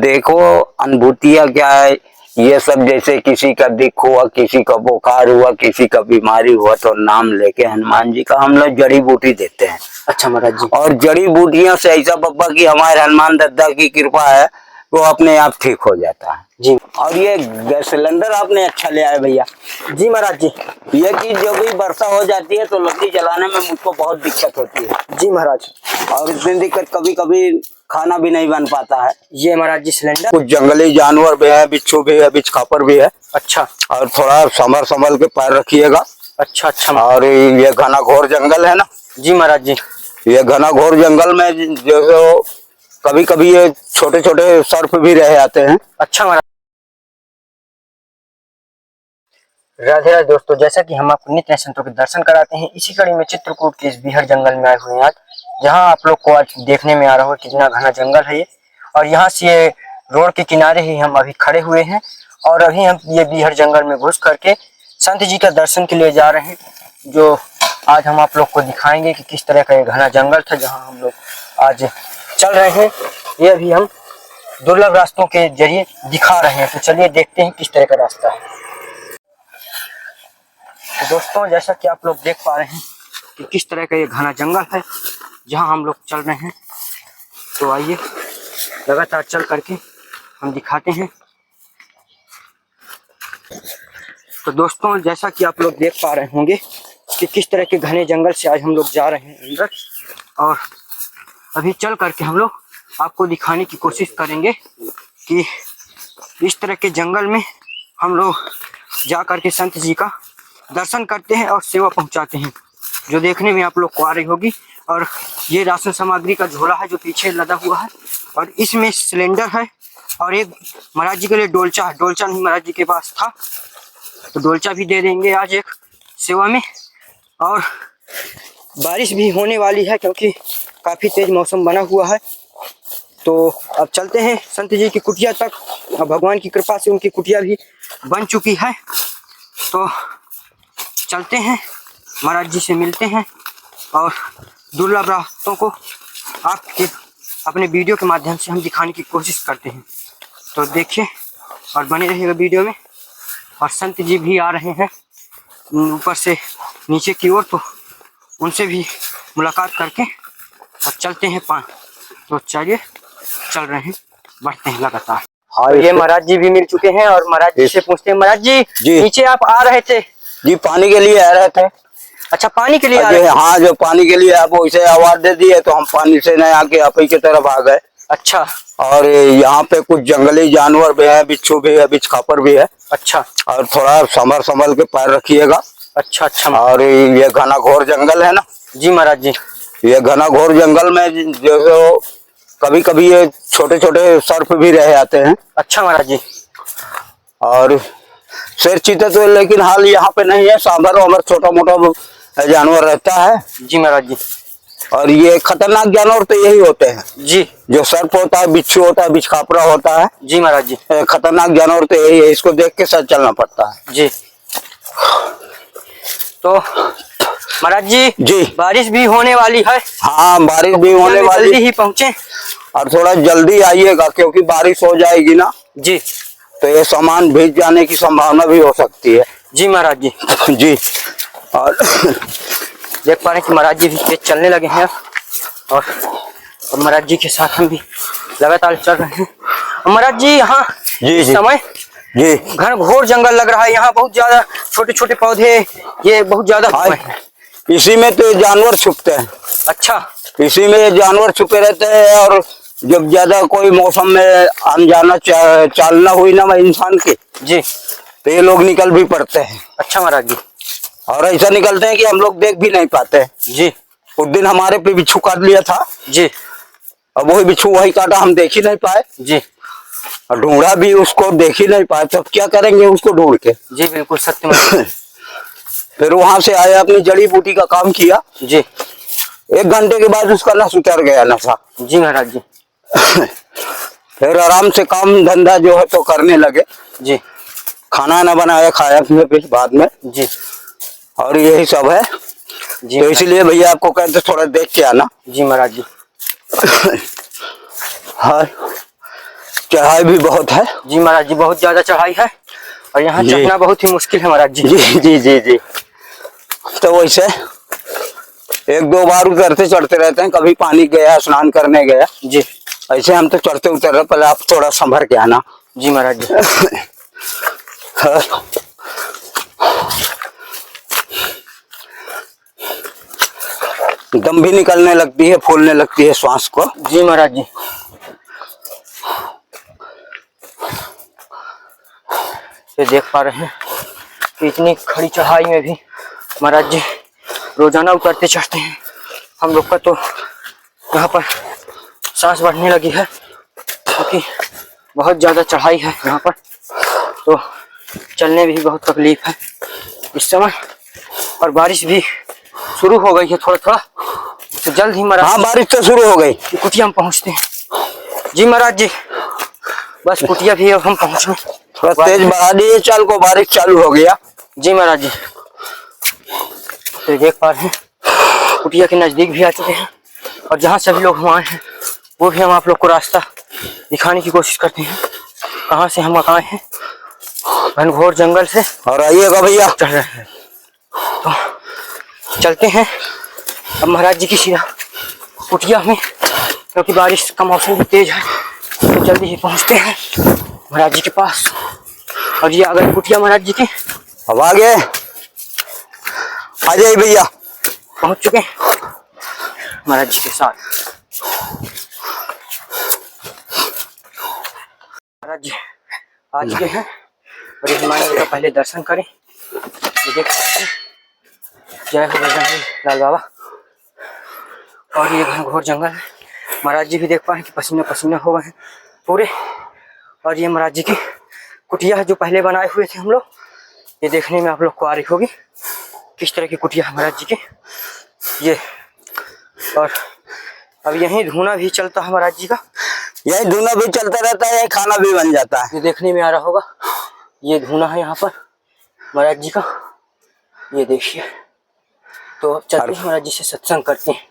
देखो अनुभूतियां क्या है ये सब, जैसे किसी का दिख हुआ, किसी का बुखार हुआ, किसी का बीमारी हुआ, तो नाम लेके हनुमान जी का हम लोग जड़ी बूटी देते हैं। अच्छा महाराज जी। और जड़ी बूटियों से ऐसा बब्बा की हमारे हनुमान दादा की कृपा है, वो अपने आप ठीक हो जाता है जी। और ये गैस सिलेंडर आपने अच्छा ले आए भैया। जी महाराज जी। ये चीज जो भी वर्षा हो जाती है तो लकड़ी जलाने में मुझको बहुत दिक्कत होती है। जी महाराज। और इतनी दिक्कत, कभी कभी खाना भी नहीं बन पाता है। ये महाराज जी सिलेंडर। कुछ जंगली जानवर भी है, बिच्छू भी है, बिच्छखापर भी है। अच्छा। और थोड़ा संभल के पैर रखिएगा। अच्छा अच्छा। और ये घना घोर जंगल है ना। जी महाराज जी। ये घना घोर जंगल में जो कभी कभी ये छोटे छोटे सर्प भी रह जाते हैं। अच्छा महाराज। राधे राधे दोस्तों, जैसा कि हम आपको नित्य संतों के दर्शन कराते हैं, इसी कड़ी में चित्रकूट के इस बिहड़ जंगल में आए हुए हैं आज, जहां आप लोग को आज देखने में आ रहा हो कितना घना जंगल है ये। और यहाँ से ये रोड के किनारे ही हम अभी खड़े हुए हैं और अभी हम ये बिहड़ जंगल में घुस करके संत जी का दर्शन के लिए जा रहे हैं, जो आज हम आप लोग को दिखाएंगे कि किस तरह का ये घना जंगल था जहाँ हम लोग आज चल रहे हैं। ये अभी हम दुर्लभ रास्तों के जरिए दिखा रहे हैं, तो चलिए देखते हैं किस तरह का रास्ता है। तो दोस्तों, जैसा कि आप लोग देख पा रहे हैं कि किस तरह का ये घना जंगल है जहां हम लोग चल रहे हैं, तो आइए लगातार चल करके हम दिखाते हैं। तो दोस्तों, जैसा कि आप लोग देख पा रहे होंगे कि किस तरह के घने जंगल से आज हम लोग जा रहे हैं अंदर, और अभी चल करके हम लोग आपको दिखाने की कोशिश करेंगे कि इस तरह के जंगल में हम लोग जा करके संत जी का दर्शन करते हैं और सेवा पहुंचाते हैं, जो देखने में आप लोग को आ रही होगी। और ये राशन सामग्री का झोला है जो पीछे लदा हुआ है, और इसमें सिलेंडर है और एक महाराज जी के लिए डोलचा है। डोलचा नहीं महाराज जी के पास था, तो डोलचा भी दे देंगे आज एक सेवा में। और बारिश भी होने वाली है क्योंकि काफ़ी तेज मौसम बना हुआ है। तो अब चलते हैं संत जी की कुटिया तक, और भगवान की कृपा से उनकी कुटिया भी बन चुकी है। तो चलते हैं, महाराज जी से मिलते हैं और दुर्लभ रास्तों को आपके अपने वीडियो के माध्यम से हम दिखाने की कोशिश करते हैं। तो देखिए और बने रहिएगा वीडियो में। और संत जी भी आ रहे हैं ऊपर से नीचे की ओर, तो उनसे भी मुलाकात करके अब चलते हैं तो चलिए चल रहे हैं, बढ़ते हैं लगातार। हाँ, तो ये महाराज जी भी मिल चुके हैं और महाराज जी से पूछते हैं। महाराज जी, नीचे आप आ रहे थे? जी, पानी के लिए आ रहे थे। अच्छा, पानी के लिए आ रहे थे? हाँ, जो पानी के लिए आप वैसे आवाज दे दिए तो हम पानी से नहीं आके आप ही की तरफ आ गए। अच्छा। और यहाँ पे कुछ जंगली जानवर भी है, बिच्छू भी है, बिच्छखापर भी है। अच्छा। और थोड़ा संभल के पैर रखिएगा। अच्छा अच्छा। और ये घना घोर जंगल है ना। जी महाराज जी। ये घना घोर जंगल में जो कभी कभी ये छोटे छोटे सर्प भी रह जाते हैं। अच्छा महाराज जी। और शेर चीते तो लेकिन हाल यहाँ पे नहीं है, सांबर वाबर छोटा मोटा जानवर रहता है। जी महाराज जी। और ये खतरनाक जानवर तो यही होते हैं जी, जो सर्प होता है, बिच्छू होता है, बिच्छखापरा होता है। जी महाराज जी। खतरनाक जानवर तो यही है, इसको देख के साथ चलना पड़ता है। जी। तो महाराज जी, बारिश भी होने वाली है। हाँ, बारिश भी होने वाली। जल्दी ही पहुँचे और थोड़ा जल्दी आइएगा क्योंकि बारिश हो जाएगी ना जी, तो ये सामान भीग जाने की संभावना भी हो सकती है। जी महाराज जी। जी। और देख पा रहे हैं कि महाराज जी भी तेज चलने लगे हैं और महाराज जी के साथ हम भी लगातार चल रहे हैं। महाराज जी, यहाँ इस समय जी घनघोर जंगल लग रहा है। यहाँ बहुत ज्यादा छोटे छोटे पौधे, ये बहुत ज्यादा इसी में तो जानवर छुपते हैं। अच्छा, इसी में ये जानवर छुपे रहते हैं। और जब ज्यादा कोई मौसम में अनजाना चालना हुई ना इंसान की जी, तो ये लोग निकल भी पड़ते हैं। अच्छा महाराज जी। और ऐसा निकलते हैं कि हम लोग देख भी नहीं पाते हैं। जी। उस दिन हमारे पे बिच्छू काट लिया था जी, अब वही बिच्छू वही काटा, हम देख ही नहीं पाए जी। और ढूंढा भी उसको, देख ही नहीं पाए, तो क्या करेंगे उसको ढूंढ के। जी बिल्कुल सत्य। फिर वहां से आए, अपनी जड़ी बूटी का काम किया जी। 1 घंटे के बाद उसका नस उतर गया नशा। जी महाराज जी। फिर आराम से काम धंधा जो है तो करने लगे। जी। खाना ना बनाया, खाया फिर बाद में। जी। और यही सब है जी। तो इसलिए भैया आपको कहते थोड़ा देख के आना। जी महाराज जी। हाँ, चढ़ाई भी बहुत है। जी महाराज जी, बहुत ज्यादा चढ़ाई है और यहाँ जी। चढ़ना बहुत ही मुश्किल है महाराज जी। जी जी जी जी। तो वैसे एक दो बार उतरते चढ़ते रहते हैं, कभी पानी गया, स्नान करने गया जी। ऐसे हम तो चढ़ते उतर रहे, पहले आप थोड़ा संभर के आना। जी महाराज जी। दम भी निकलने लगती है, फूलने लगती है श्वास को। जी महाराज जी। ये देख पा रहे हैं कि इतनी खड़ी चढ़ाई में भी महाराज जी रोजाना उतरते चढ़ते हैं। हम लोग का तो यहाँ पर सांस बढ़ने लगी है क्योंकि बहुत ज्यादा चढ़ाई है यहाँ पर, तो चलने में भी बहुत तकलीफ है इस समय। और बारिश भी शुरू हो गई है थोड़ा थोड़ा, तो जल्द ही महाराज। हाँ, बारिश तो शुरू हो गई। कुटिया में पहुँचते हैं। जी महाराज जी, बस कुटिया भी अब हम पहुँच गए। थोड़ा तेज बढ़ा दिए चाल को, बारिश चालू हो गया। जी महाराज जी। तो देख पा रहे हैं कुटिया के नजदीक भी आ चुके हैं और जहाँ सभी लोग हम आए हैं वो भी हम आप लोग को रास्ता दिखाने की कोशिश करते हैं। कहाँ से हम आए हैं, घनघोर जंगल से। और आइएगा भैया, चढ़ रहे हैं तो चलते हैं अब महाराज जी की सीधा कुटिया में, क्योंकि बारिश का मौसम भी तेज है तो जल्दी ही पहुँचते हैं महाराज जी के पास। और ये आ गए कुटिया महाराज जी के। अब आगे आ जाइए भैया, पहुंच चुके हैं महाराज जी के साथ। महाराज जी आ चुके हैं और हनुमान जी का पहले दर्शन करें। ये देख सकते हैं, जय हो बजरंग लाल बाबा। और ये घनघोर जंगल है। महाराज जी भी देख पाए कि पसीना पसीना हो गए हैं पूरे। और ये महाराज जी की कुटिया है जो पहले बनाए हुए थे हम लोग। ये देखने में आप लोग को आ रही होगी किस तरह की कुटिया है महाराज जी की ये। और अब यहीं धुना भी चलता है महाराज जी का। यही धुना भी चलता रहता है, यही खाना भी बन जाता है। ये देखने में आ रहा होगा, ये धुना है यहाँ पर महाराज जी का। ये देखिए, तो अब चलते हैं महाराज जी से सत्संग करते हैं।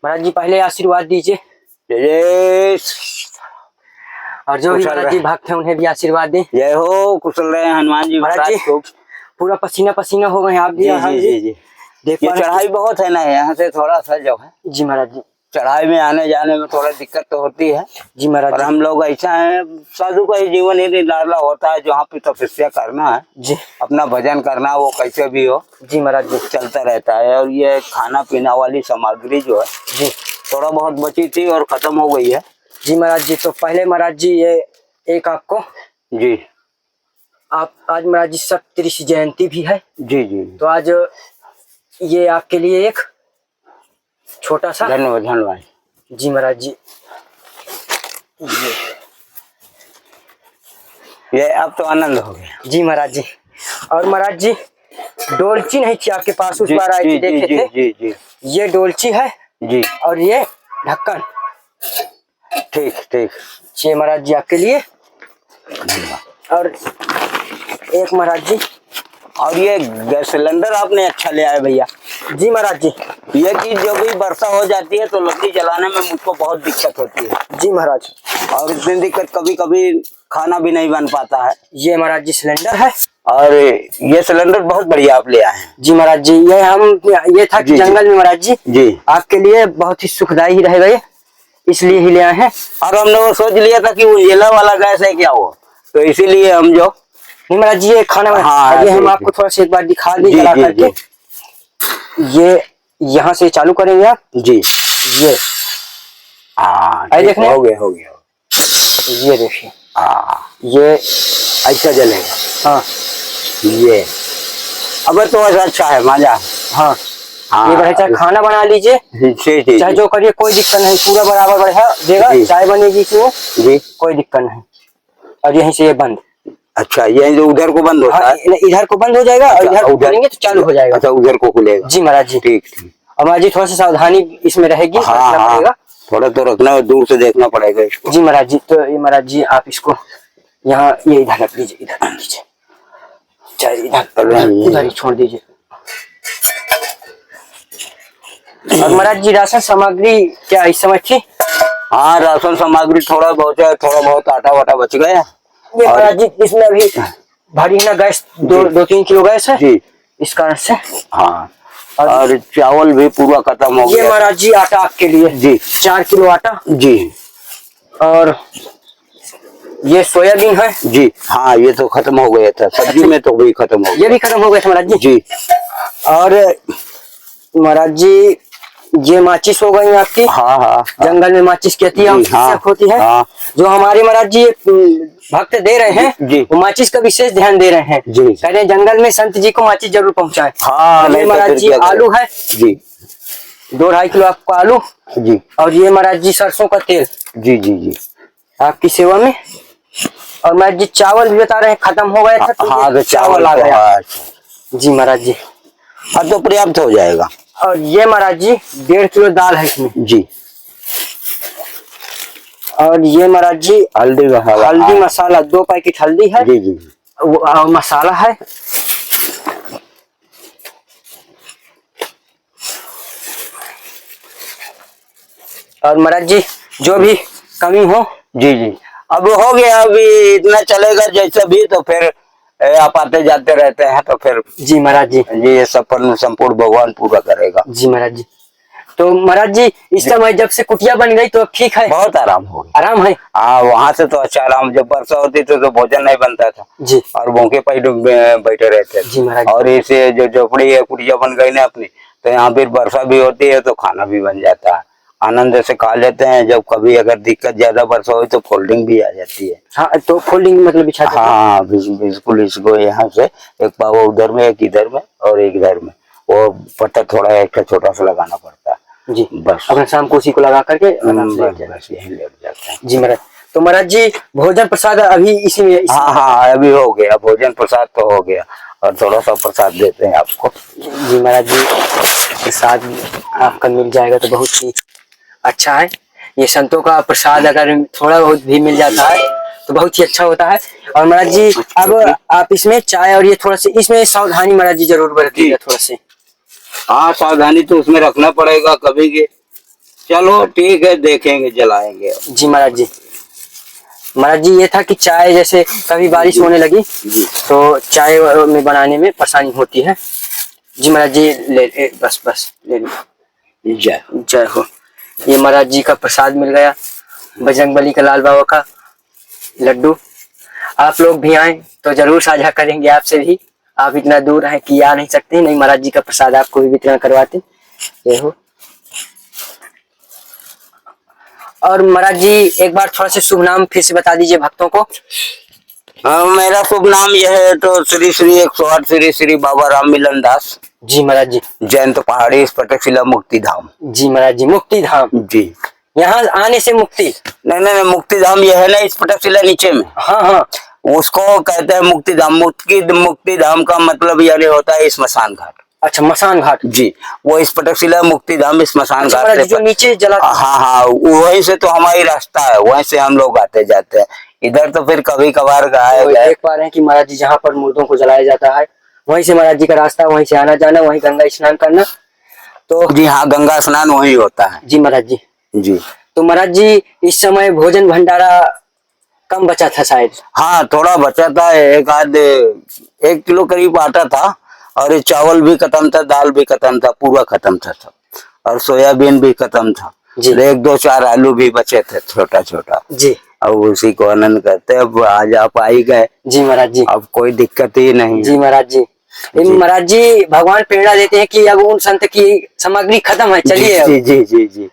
महाराज जी पहले आशीर्वाद दीजिए जय और जो भी महाराज जी भक्त हैं उन्हें भी आशीर्वाद दें। जय हो, कुशल रहे हनुमान जी महाराज जी खूब। पूरा पसीना पसीना हो गए हैं आप भी। जी जी जी। देख ये पा रहे हैं। चढ़ाई बहुत है ना, यहाँ से थोड़ा सा जो है जी महाराज जी। चढ़ाई में आने जाने में थोड़ा दिक्कत तो होती है। जी महाराज और जी। हम लोग ऐसा है, साधु का ही जीवन ही निराला होता है, जहाँ पे तपस्या करना है, जी अपना भजन करना, वो कैसे भी हो जी महाराज जी। चलता रहता है। और ये खाना पीना वाली सामग्री जो है जी थोड़ा बहुत बची थी और खत्म हो गई है। जी महाराज जी। तो पहले महाराज जी ये एक आपको, जी आप आज महाराज जी सप्तऋषि जयंती भी है, जी जी। तो आज ये आपके लिए एक छोटा सा। धन्यवाद धन्यवाद। जी महाराज जी। ये अब तो आनंद हो गया। जी महाराज जी। और महाराज जी डोलची नहीं थी आपके पास, उस बार आए थे देखे जी थे। जी जी ये डोलची है जी। और ये ढक्कन। ठीक ठीक। ये महाराज जी आपके लिए। और एक महाराज जी, और ये गैस सिलेंडर आपने अच्छा ले आए भैया। जी महाराज जी। ये चीज जब भी वर्षा हो जाती है तो लकड़ी जलाने में मुझको बहुत दिक्कत होती है। जी महाराज। और इतनी दिक्कत, कभी कभी खाना भी नहीं बन पाता है। ये महाराज जी सिलेंडर है। और ये सिलेंडर बहुत बढ़िया आप ले आए हैं। जी महाराज जी। ये था कि जी, जंगल में महाराज जी जी आपके लिए बहुत ही सुखदायी ही रहेगा ये, इसलिए ही ले आए हैं। और हमने वो सोच लिया था कि वो उजेला वाला गैस है क्या वो, तो इसीलिए हम जो नहीं महाराज जी ये खाना हाँ, ये हम जी, आपको थोड़ा सा एक बार दिखा दें जी, जला जी, करके। ये यहाँ से चालू करेंगे आप। जी। ये हाँ आई ठीक, देखने? हो गया हो गया। ये देखिए, हाँ ये ऐसा जलेगा। हाँ ये अब तो ऐसा अच्छा है, मजा। हाँ। हाँ, ये बढ़िया, चाहे खाना बना लीजिए, जी जी चाहे जी, जो करिए, कोई दिक्कत नहीं, पूरा बराबर बढ़िया देगा। जी। चाय बनेगी इसमें, जी। कोई दिक्कत नहीं। और यहीं से ये बंद। अच्छा, ये जो उधर को बंद होता हाँ, है, इधर को बंद हो जाएगा और इधर उधर खोलेंगे तो चालू हो जाएगा। अच्छा, उधर को खुलेगा। जी महाराज जी। ठीक ठीक। और महाराज जी थोड़ा सा सावधानी इसमें रहेगी, हाँ रखना हाँ, पड़ेगा। थोड़ा तो रखना है, दूर से देखना पड़ेगा इसको। जी महाराज जी। तो ये महाराज जी आप इसको यहाँ ये इधर रख लीजिए, इधर रख लीजिए, चाहे इधर ही छोड़ दीजिए। और महाराज जी राशन सामग्री क्या इस समय थी? हाँ राशन सामग्री थोड़ा बहुत है, थोड़ा बहुत आटा वाटा बच गया। ये महाराज जी इसमें अभी भारी ना गैस 2-3 किलो गैस है जी इस कारण से। हाँ और चावल भी पूरा खत्म हो ये गया। महाराज जी आटा आपके लिए जी 4 किलो आटा। जी और ये सोयाबीन है जी हाँ ये तो खत्म हो गया था, सब्जी में तो भी खत्म हो ये गया। भी खत्म हो गया था महाराज जी। जी और महाराज जी ये माचिस हो गई आपकी। हाँ हाँ जंगल में माचिस कहती है, जी, हाँ, होती है। हाँ। जो हमारे महाराज जी भक्त दे रहे हैं जी। वो माचिस का विशेष ध्यान दे रहे हैं। जी। कह रहे हैं जंगल में संत जी को माचिस जरूर पहुंचाएं। हाँ और ये नहीं तो महाराज फिर जी क्या करें? आलू है जी 2-2.5 किलो आपको आलू। जी और ये महाराज जी सरसों का तेल जी जी जी आपकी सेवा में। और महाराज जी चावल भी बता रहे हैं खत्म हो गया था तो हाँ ये तो चावल आ गया। हाँ जी महाराज जी। तो पर्याप्त हो जाएगा। और ये महाराज जी 1.5 किलो दाल है इसमें। जी और ये महाराज जी हल्दी मसाला, हल्दी मसाला 2 पैकेट हल्दी है। जी जी और मसाला है। और महाराज जी जो भी कमी हो। जी जी अब हो गया, अभी इतना चलेगा जैसा भी, तो फिर आप आते जाते रहते हैं तो फिर जी महाराज जी। ये सफल संपूर्ण भगवान पूरा करेगा। जी महाराज जी। तो महाराज जी इस समय जब से कुटिया बन गई तो अब ठीक है, बहुत आराम हो गया। आराम है। हाँ वहाँ से तो अच्छा आराम, जब वर्षा होती थी तो भोजन नहीं बनता था जी और भूखे पेट बैठे रहते जी थे। महाराज। और इसे जो झोपड़ी है कुटिया बन गई ना अपनी, तो यहाँ फिर वर्षा भी होती है तो खाना भी बन जाता है, आनंद से खा लेते हैं। जब कभी अगर दिक्कत ज्यादा वर्षा हुई तो फोल्डिंग भी आ जाती है। हाँ तो फोल्डिंग मतलब बिछा देते हैं। हाँ बिल्कुल, इसको यहाँ से एक पावा उधर में, एक इधर में और एक इधर में, वो पट्टा थोड़ा एक्स्ट्रा छोटा सा लगाना पड़ता है। जी बस अपने शाम को उसी को लगा करके आराम से लेट जाए। बस यही लेट जाते हैं। जी महाराज। तो महाराज जी भोजन प्रसाद अभी इसी में हाँ हाँ अभी हो गया, भोजन प्रसाद तो हो गया और थोड़ा सा प्रसाद देते हैं आपको। जी महाराज जी प्रसाद आपका मिल जाएगा तो बहुत ही अच्छा है। ये संतों का प्रसाद अगर थोड़ा बहुत भी मिल जाता है तो बहुत ही अच्छा होता है। और महाराज जी अब आप इसमें चाय और ये थोड़ा सा इसमें सावधानी महाराज जी जरूर बरतिएगा थोड़ा से। हाँ सावधानी तो उसमें रखना पड़ेगा कभी के। चलो ठीक है, देखेंगे जलाएंगे। जी महाराज जी। महाराज जी ये था कि चाय जैसे कभी बारिश होने लगी तो चाय में बनाने में परेशानी होती है। जी महाराज जी ले बस ले लो। जय जय हो। ये महाराज जी का प्रसाद मिल गया, बजरंगबली का लाल बाबा का लड्डू। आप लोग भी आए तो जरूर साझा करेंगे आपसे भी, आप इतना दूर हैं कि आ नहीं सकते, नहीं महाराज जी का प्रसाद आपको भी वितरण करवाते। ये हो। और महाराज जी एक बार थोड़ा सा शुभ नाम फिर से बता दीजिए भक्तों को। मेरा शुभ नाम यह है तो श्री श्री 108 श्री श्री बाबा राम मिलन दास। जी महाराज जी। जयंत पहाड़ी स्फटिक शिला मुक्ति धाम। जी महाराज जी मुक्ति धाम। जी यहाँ आने से मुक्ति। नहीं मुक्ति धाम यह है ना स्फटिक शिला नीचे में, हाँ हाँ उसको कहते हैं मुक्ति धाम। मुक्ति धाम का मतलब यानी होता है स्मशान घाट। अच्छा मसान घाट। जी वो स्फटिक शिला मुक्ति धाम स्मशान अच्छा, घाट महाराज से जी जो नीचे जला। हाँ वहीं से तो हमारी रास्ता है, वहीं से हम लोग आते जाते हैं। इधर तो फिर कभी कभार गए देख पा रहे हैं कि महाराज जी जहाँ पर मुर्दों को जलाया जाता है वहीं से महाराज जी का रास्ता, वहीं से आना जाना, वहीं गंगा स्नान करना। तो जी हाँ गंगा स्नान वही होता है। जी महाराज जी। जी तो महाराज जी इस समय भोजन भंडारा कम बचा था शायद। हाँ थोड़ा बचा था, 1 किलो करीब आटा था और ये चावल भी खत्म था, दाल भी खत्म था, पूरा खत्म था सब, और सोयाबीन भी खत्म था जी। 1-2-4 आलू भी बचे थे छोटा छोटा। जी अब उसी को आनंद करते। अब आज आप आ ही गए, जी महाराज जी। अब कोई दिक्कत ही नहीं। जी महाराज जी। महाराज जी भगवान प्रेरणा देते हैं कि अब उन संत की सामग्री खत्म है, चलिए। जी जी जी जी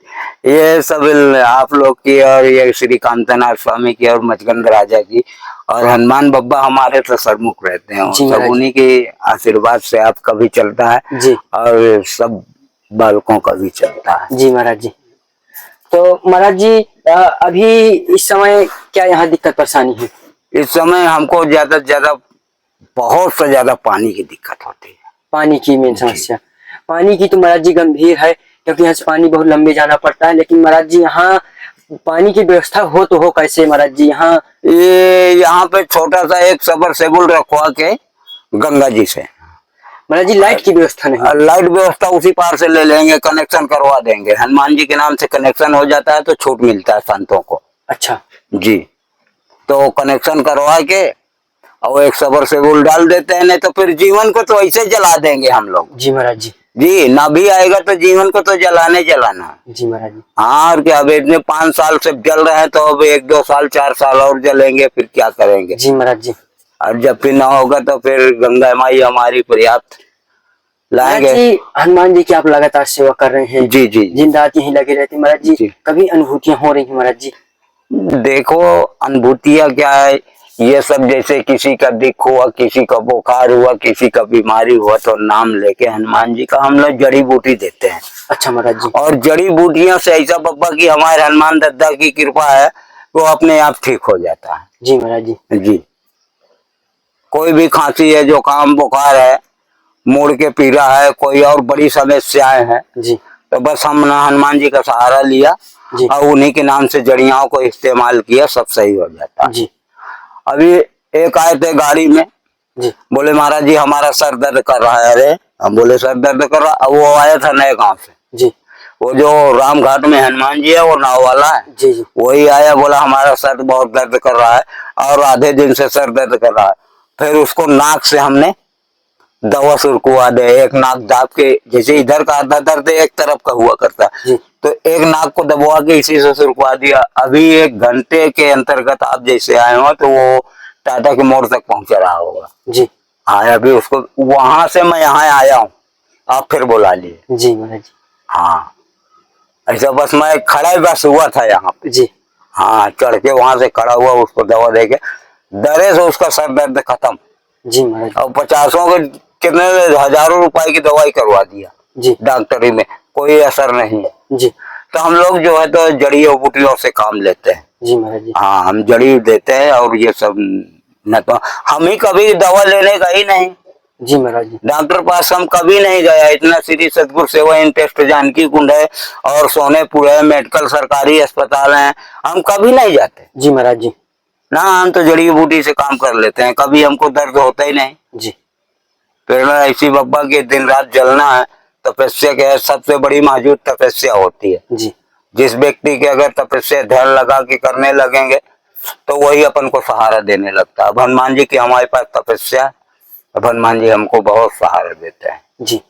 ये सब आप लोग की और ये श्री कांतनाथ स्वामी की और मचगंध राजा की और हनुमान बब्बा हमारे तो सरमुख रहते हैं, सब उन्हीं के आशीर्वाद से आपका भी चलता है जी और सब बालकों का भी चलता है। जी महाराज जी। तो महाराज जी अभी इस समय क्या यहाँ दिक्कत परेशानी है? इस समय हमको ज्यादा से ज्यादा बहुत से ज्यादा पानी की दिक्कत होती है। पानी की मेन समस्या। पानी की तो महाराज जी गंभीर है क्योंकि यहाँ से पानी बहुत लंबे जाना पड़ता है। लेकिन महाराज जी यहाँ पानी की व्यवस्था हो तो हो कैसे महाराज जी? यहाँ पे छोटा सा एक सबमर्सिबल रखवा के गंगा जी से महाराज जी लाइट की व्यवस्था नहीं? लाइट व्यवस्था उसी पार से ले लेंगे, कनेक्शन करवा देंगे। हनुमान जी के नाम से कनेक्शन हो जाता है तो छूट मिलता है संतों को। अच्छा जी, तो कनेक्शन करवा के और एक सबर से गुल डाल देते हैं, नहीं तो फिर जीवन को तो ऐसे जला देंगे हम लोग। जी महाराज जी। जी, ना भी आएगा तो जीवन को तो जलाना है। जी महाराज जी। हाँ, और क्या, अब इतने 5 साल से जल रहे हैं तो अब 1-2 साल 4 साल और जलेंगे, फिर क्या करेंगे। जी महाराज जी। और जब फिर ना होगा तो फिर गंगा माई हमारी पर्याप्त लाएंगे। महाराज जी हनुमान जी की आप लगातार सेवा कर रहे हैं। जी जी दिन रात यहीं लगे रहते हैं महाराज जी, जी। कभी अनुभूतियां हो रही हैं महाराज जी? देखो, अनुभूतियां क्या है, ये सब जैसे किसी का दिख हुआ, किसी का बुखार हुआ, किसी का बीमारी हुआ तो नाम लेके हनुमान जी का हम लोग जड़ी बूटी देते हैं। अच्छा महाराज जी। और जड़ी बूटियों से ऐसा बब्बा की हमारे हनुमान दद्दा की कृपा है, वो अपने आप ठीक हो जाता है। जी महाराज जी। जी, कोई भी खांसी है, जुकाम बुखार है, मुड़ के पीड़ा है, कोई और बड़ी समस्याएं हैं जी तो बस हमने हनुमान जी का सहारा लिया जी और उन्हीं के नाम से जड़ियाओं को इस्तेमाल किया, सब सही हो जाता है। जी। अभी एक आए थे गाड़ी में, जी बोले महाराज जी हमारा सर दर्द कर रहा है। अरे हम बोले सर दर्द कर रहा, अब वो आया था नए गांव से, जी वो जो रामघाट में हनुमान जी है वो नाव वाला है, जी जी। वही आया, बोला हमारा सर बहुत दर्द कर रहा है और आधे दिन से सर दर्द कर रहा है। फिर उसको नाक से हमने दवा सुरकुआ दे, एक नाक दाब के, जैसे इधर का आधा दर्द एक तरफ का हुआ करता जी। तो एक नाक को दबवा के इसी से सुरकुआ दिया। अभी 1 घंटे के अंतर्गत आप जैसे आए हो तो वो टाटा के मोड़ तक पहुंच रहा होगा। जी हाँ, अभी उसको वहां से मैं यहाँ आया हूँ, आप फिर बुला लिए। जी महाराज जी। हाँ, ऐसा बस मैं खड़ा बस हुआ था यहाँ पे। जी हाँ, चढ़ के वहां से खड़ा हुआ, उसको दवा दे के डरे से उसका सर दर्द खत्म। जी महाराज। और 50 के कितने हजारों रुपए की दवाई करवा दिया जी डॉक्टरी में, कोई असर नहीं। जी। तो हम लोग जो है तो जड़ी बूटियों से काम लेते हैं। जी महाराज जी। हाँ, हम जड़ी देते हैं और ये सब न तो हम ही कभी दवा लेने का ही नहीं। जी महाराज जी। डॉक्टर पास हम कभी नहीं गया, इतना श्री सतगुरु सेवा इंटेस्ट जानकी कुंड है और सोनेपुर है, मेडिकल सरकारी अस्पताल है, हम कभी नहीं जाते। जी महाराज जी। ना, हम तो जड़ी बूटी से काम कर लेते हैं, कभी हमको दर्द होता ही नहीं। जी। प्रेरणा ऐसी बब्बा की दिन रात जलना है, तपस्या के सबसे बड़ी मौजूद तपस्या होती है। जी। जिस व्यक्ति के अगर तपस्या ध्यान लगा के करने लगेंगे तो वही अपन को सहारा देने लगता है। अब हनुमान जी की हमारे पास तपस्या, अब हनुमान जी हमको बहुत सहारा देते हैं। जी।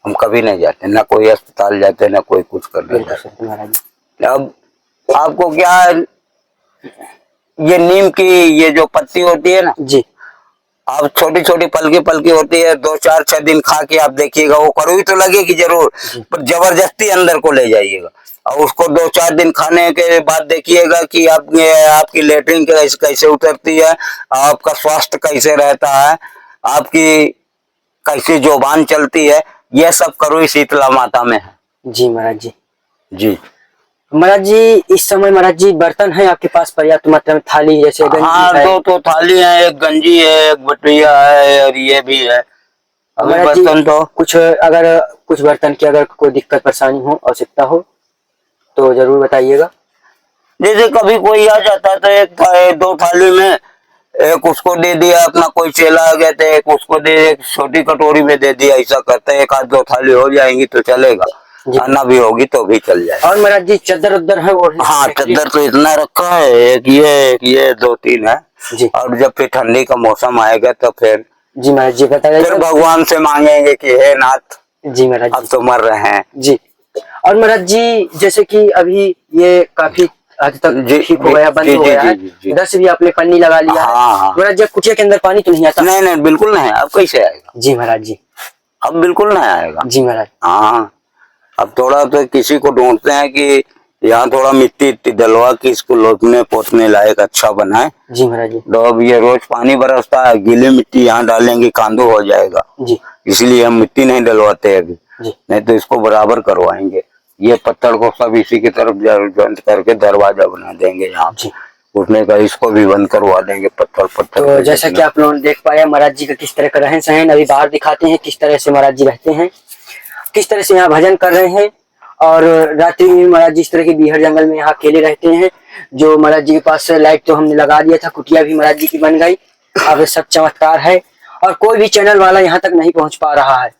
हम कभी नहीं जाते, ना कोई अस्पताल जाते, ना कोई कुछ करने बिल्कुल जाते। सही महाराज जी। अब आपको क्या है, ये नीम की ये जो पत्ती होती है ना, जी अब छोटी छोटी पलकी होती है, 2-4-6 दिन खा के आप देखिएगा, वो कड़वी तो लगेगी जरूर, पर जबरदस्ती अंदर को ले जाइएगा और उसको 2-4 दिन खाने के बाद देखिएगा कि आपकी लेटरिन कैसे उतरती है, आपका स्वास्थ्य कैसे रहता है, आपकी कैसी जुबान चलती है, यह सब करुई शीतला माता में है। जी महाराज जी। जी महाराज जी इस समय महाराज जी बर्तन है आपके पास पर्याप्त मात्रा में? थाली जैसे गंजी हाँ, है? 2 तो थाली है, एक गंजी है, एक बटुया है और ये भी है। अभी महाराज जी बर्तन तो कुछ अगर कुछ बर्तन की अगर कोई दिक्कत परेशानी हो, आवश्यकता हो तो जरूर बताइएगा। जैसे कभी कोई आ जाता है तो 2 थाली में एक उसको दे दिया, अपना कोई चेला आ गया तो एक उसको दे, एक छोटी कटोरी में दे दिया, ऐसा करते हैं। 1-2 थाली हो जाएंगी तो चलेगा, खाना भी होगी तो भी चल जाएगा। और महाराज जी चद्दर उद्दर है? और हाँ, चद्दर तो इतना रखा है, एक ये 2-3 है जी। और जब फिर ठंडी का मौसम आएगा तो फिर जी महाराज जी बताइए। फिर भगवान से मांगेंगे कि हे नाथ, जी महाराज अब जी। तो मर रहे हैं। जी। और महाराज जी जैसे कि अभी ये काफी हद तक जी, ठीक हो गया, बंद जी, हो गया है, जी। इधर से भी आपने पन्नी लगा लिया है। हाँ, हाँ। महाराज जी कुटिया के अंदर पानी तो नहीं आता? नहीं नहीं, बिल्कुल नहीं, अब कैसे आएगा? जी महाराज जी। अब बिल्कुल नहीं आएगा। जी महाराज। हाँ, अब थोड़ा तो किसी को ढूंढते हैं कि यहाँ थोड़ा मिट्टी डलवा के इसको लोटने पोतने लायक अच्छा बनाए। जी महाराज जी। तो अब ये रोज पानी बरसता है, गीली मिट्टी यहाँ डालेंगे कांदू हो जाएगा, जी इसलिए हम मिट्टी नहीं डलवाते अभी, जी। नहीं तो इसको बराबर करवाएंगे। ये पत्थर को सब इसी की तरफ जॉइंट करके दरवाजा बना देंगे यहाँ जी। घुटने का, इसको भी बंद करवा देंगे पत्थर। तो जैसा कि आप लोग देख पाए महाराज जी का किस तरह का रहन सहन, अभी बाहर दिखाते हैं किस तरह से महाराज जी रहते हैं, किस तरह से यहाँ भजन कर रहे हैं। और रात्रि में महाराज जी इस तरह के बीहड़ जंगल में यहाँ अकेले रहते हैं। जो महाराज जी के पास लाइट तो हमने लगा दिया था, कुटिया भी महाराज जी की बन गई, अब सब चमत्कार है। और कोई भी चैनल वाला यहाँ तक नहीं पहुंच पा रहा है।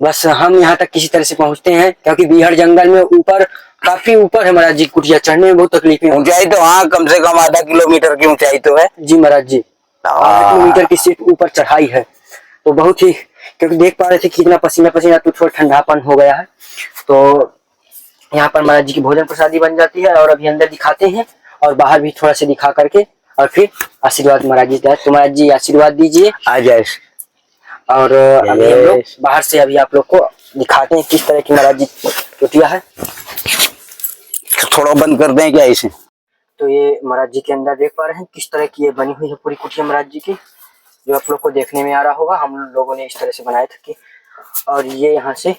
बस हम यहाँ तक किसी तरह से पहुंचते हैं, क्योंकि बीहड़ जंगल में ऊपर, काफी ऊपर है महाराज जी कुटिया, चढ़ने में बहुत तकलीफें होती ऊंचाई तो हाँ कम से कम आधा किलोमीटर की ऊंचाई तो है। हैं। जी महाराज जी, आधा किलोमीटर की सीट ऊपर चढ़ाई है। तो बहुत ही, क्योंकि देख पा रहे थे कितना पसीना पसीना, तो थोड़ा ठंडापन हो गया है। तो यहाँ पर महाराज जी की भोजन प्रसादी बन जाती है, और अभी अंदर दिखाते हैं और बाहर भी थोड़ा सा दिखा करके, और फिर आशीर्वाद महाराज जी का। तो महाराज जी आशीर्वाद दीजिए। आ जाए। और अभी हम लोग बाहर से अभी आप लोग को दिखाते हैं किस तरह की महाराज जी कुटिया है। थोड़ा बंद कर दें क्या इसे? तो ये महाराज जी के अंदर देख पा रहे हैं किस तरह की ये बनी हुई है पूरी कुटिया महाराज जी की, जो आप लोग को देखने में आ रहा होगा। हम लोगों ने इस तरह से बनाया था कि, और ये यहाँ से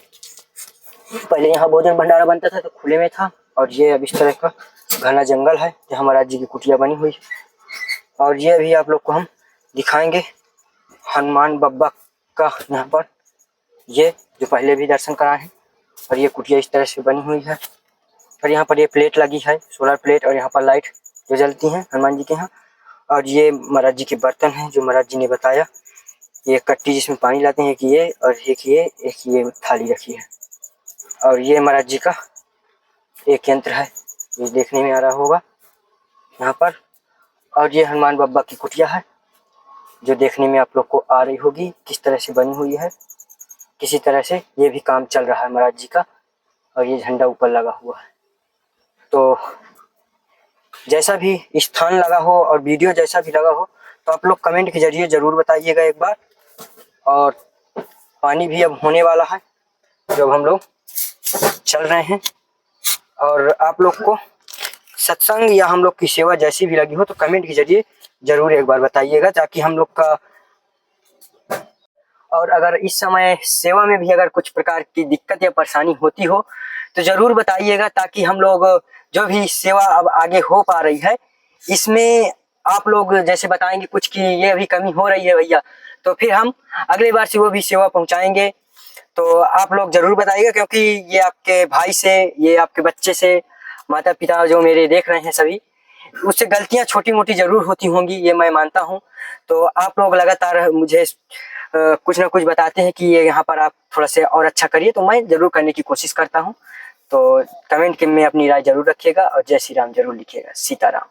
पहले यहाँ भोजन भंडारा बनता था तो खुले में था, और ये अब इस तरह का घना जंगल है जहाँ महाराज जी की कुटिया बनी हुई है। और ये भी आप लोग को हम दिखाएंगे हनुमान बब्बा का यहाँ पर, ये जो पहले भी दर्शन कराए हैं। और ये कुटिया इस तरह से बनी हुई है, और यहाँ पर ये प्लेट लगी है, सोलर प्लेट, और यहाँ पर लाइट जो जलती हैं हनुमान जी के यहाँ। और ये महाराज जी के बर्तन हैं जो महाराज जी ने बताया, ये कट्टी जिसमें पानी लाते हैं, कि ये, और एक ये थाली रखी है। और ये महाराज जी का एक यंत्र है, ये देखने में आ रहा होगा यहाँ पर। और ये हनुमान बब्बा की कुटिया है जो देखने में आप लोग को आ रही होगी किस तरह से बनी हुई है। किसी तरह से ये भी काम चल रहा है महाराज जी का, और ये झंडा ऊपर लगा हुआ है। तो जैसा भी स्थान लगा हो और वीडियो जैसा भी लगा हो, तो आप लोग कमेंट के जरिए जरूर बताइएगा एक बार। और पानी भी अब होने वाला है जब हम लोग चल रहे हैं। और आप लोग को सत्संग या हम लोग की सेवा जैसी भी लगी हो तो कमेंट के जरिए जरूर एक बार बताइएगा, ताकि हम लोग का, और अगर इस समय सेवा में भी अगर कुछ प्रकार की दिक्कत या परेशानी होती हो तो जरूर बताइएगा, ताकि हम लोग जो भी सेवा अब आगे हो पा रही है इसमें आप लोग जैसे बताएंगे कुछ कि ये अभी कमी हो रही है भैया, तो फिर हम अगली बार से वो भी सेवा पहुंचाएंगे। तो आप लोग जरूर बताइएगा, क्योंकि ये आपके भाई से, ये आपके बच्चे से, माता पिता जो मेरे देख रहे हैं सभी, उससे गलतियां छोटी मोटी जरूर होती होंगी, ये मैं मानता हूं। तो आप लोग लगातार मुझे कुछ ना कुछ बताते हैं कि ये यहाँ पर आप थोड़ा से और अच्छा करिए, तो मैं जरूर करने की कोशिश करता हूँ। तो कमेंट में अपनी राय जरूर रखिएगा, और जय श्री राम जरूर लिखिएगा। सीताराम।